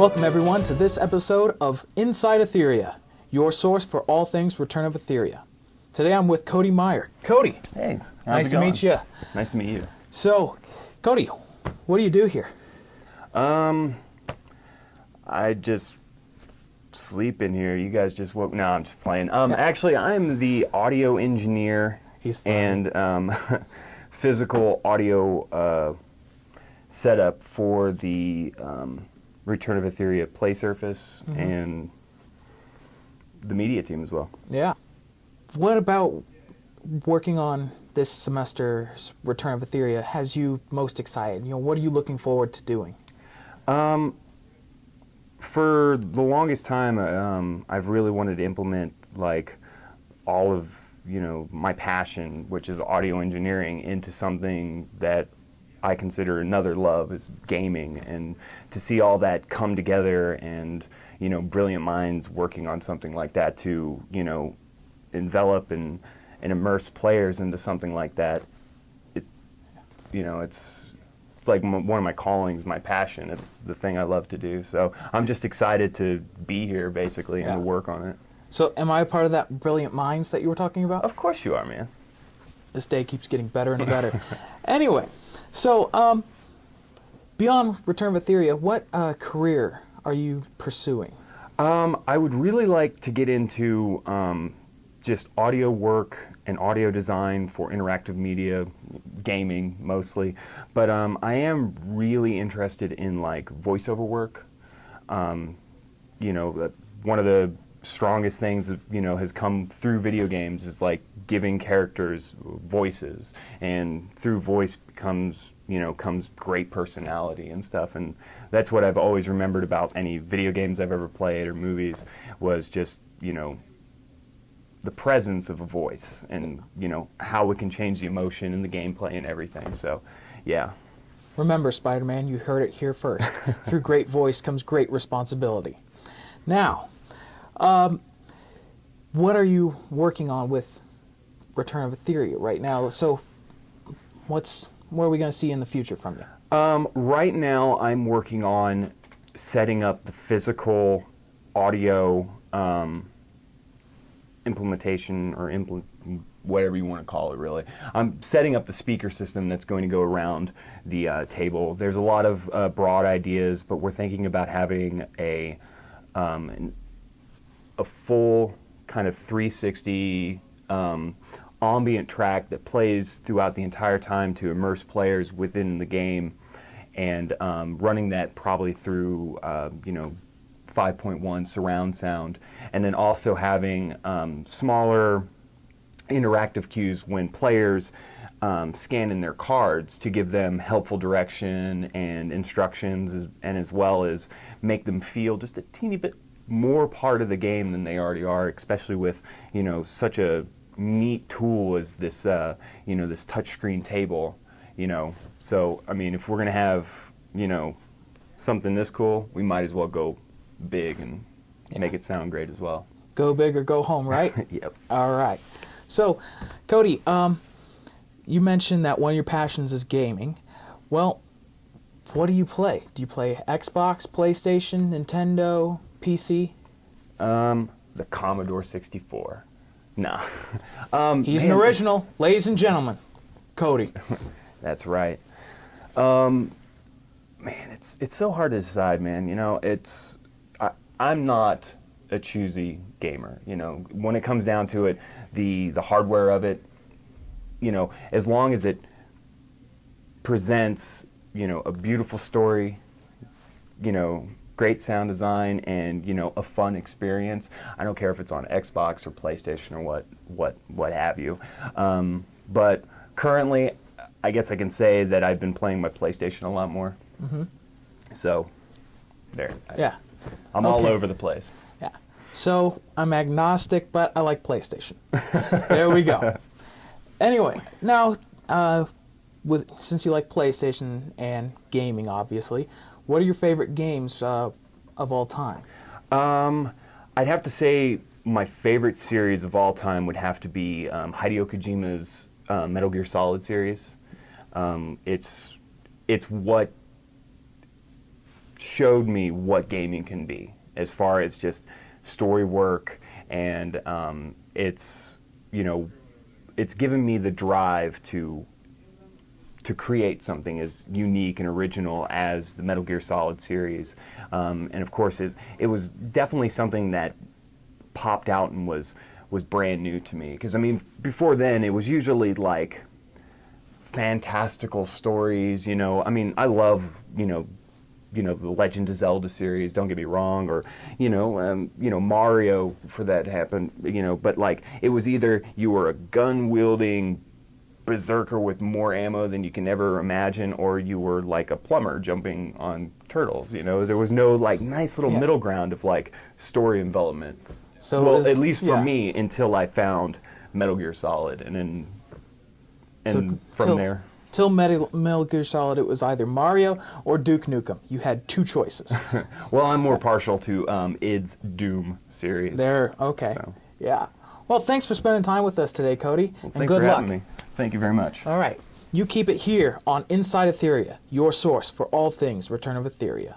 Welcome everyone to this episode of Inside Aetheria, your source for all things Return of Aetheria. Today I'm with Cody Meyer. Cody. Hey, nice to meet you. Nice to meet you. So, Cody, what do you do here? I just sleep in here. You guys just woke. No, I'm just playing. Actually, I'm the audio engineer and physical audio setup for the Return of Aetheria play surface and the media team as well. Yeah. What about working on this semester's Return of Aetheria has you most excited? You know, what are you looking forward to doing? For the longest time, I've really wanted to implement like all of my passion, which is audio engineering, into something that I consider another love, is gaming, and to see all that come together and brilliant minds working on something like that to envelop and immerse players into something like that. It's like one of my callings, my passion. It's the thing I love to do. So I'm just excited to be here, basically, and to work on it. So am I a part of that brilliant minds that you were talking about? Of course you are, man. This day keeps getting better and better. Anyway, so beyond Return of Aetheria, what career are you pursuing? I would really like to get into just audio work and audio design for interactive media, gaming mostly, but I am really interested in like voiceover work. One of the strongest things that has come through video games is like giving characters voices, and through voice comes great personality and stuff, and that's what I've always remembered about any video games I've ever played or movies, was just the presence of a voice and how it can change the emotion and the gameplay and everything. So yeah, remember, Spider-Man, you heard it here first. Through great voice comes great responsibility. Now, what are you working on with Return of Aetheria right now? So what are we going to see in the future from you? Right now I'm working on setting up the physical audio implementation, or whatever you want to call it, really. I'm setting up the speaker system that's going to go around the table. There's a lot of broad ideas, but we're thinking about having a full kind of 360 ambient track that plays throughout the entire time to immerse players within the game, and running that probably through 5.1 surround sound, and then also having smaller interactive cues when players scan in their cards to give them helpful direction and instructions, and as well as make them feel just a teeny bit more part of the game than they already are, especially with such a neat tool as this this touchscreen table. So I mean, if we're gonna have something this cool, we might as well go big and make it sound great as well. Go big or go home, right? Yep. All right. So, Cody, you mentioned that one of your passions is gaming. Well, what do you play? Do you play Xbox, PlayStation, Nintendo, PC? The Commodore 64. No. He's an original, ladies and gentlemen. Cody. That's right. Man, it's so hard to decide, man. I'm not a choosy gamer. When it comes down to it, the hardware of it, as long as it presents, a beautiful story, great sound design, and a fun experience, I don't care if it's on Xbox or PlayStation or what have you. But currently, I guess I can say that I've been playing my PlayStation a lot more. Mm-hmm. So, there. Yeah. I'm all over the place. Yeah. So I'm agnostic, but I like PlayStation. There we go. Anyway, now, since you like PlayStation and gaming, obviously, what are your favorite games of all time? I'd have to say my favorite series of all time would have to be Hideo Kojima's Metal Gear Solid series. It's what showed me what gaming can be as far as just story work, and it's, you know, it's given me the drive to create something as unique and original as the Metal Gear Solid series. And of course, it was definitely something that popped out and was brand new to me. Because, I mean, before then, it was usually like fantastical stories, you know. I mean, I love, you know, the Legend of Zelda series, don't get me wrong, or, you know, Mario, for that happened, you know, but like, it was either you were a gun-wielding berserker with more ammo than you can ever imagine, or you were like a plumber jumping on turtles, you know. There was no like nice little middle ground of like story development. So well, at least for me, until I found Metal Gear Solid, and from there. Till Metal Gear Solid, it was either Mario or Duke Nukem. You had two choices. Well, I'm more partial to id's Doom series. Okay. So. Yeah. Well, thanks for spending time with us today, Cody. Well, and good luck. Having me. Thank you very much. All right. You keep it here on Inside Aetheria, your source for all things Return of Aetheria.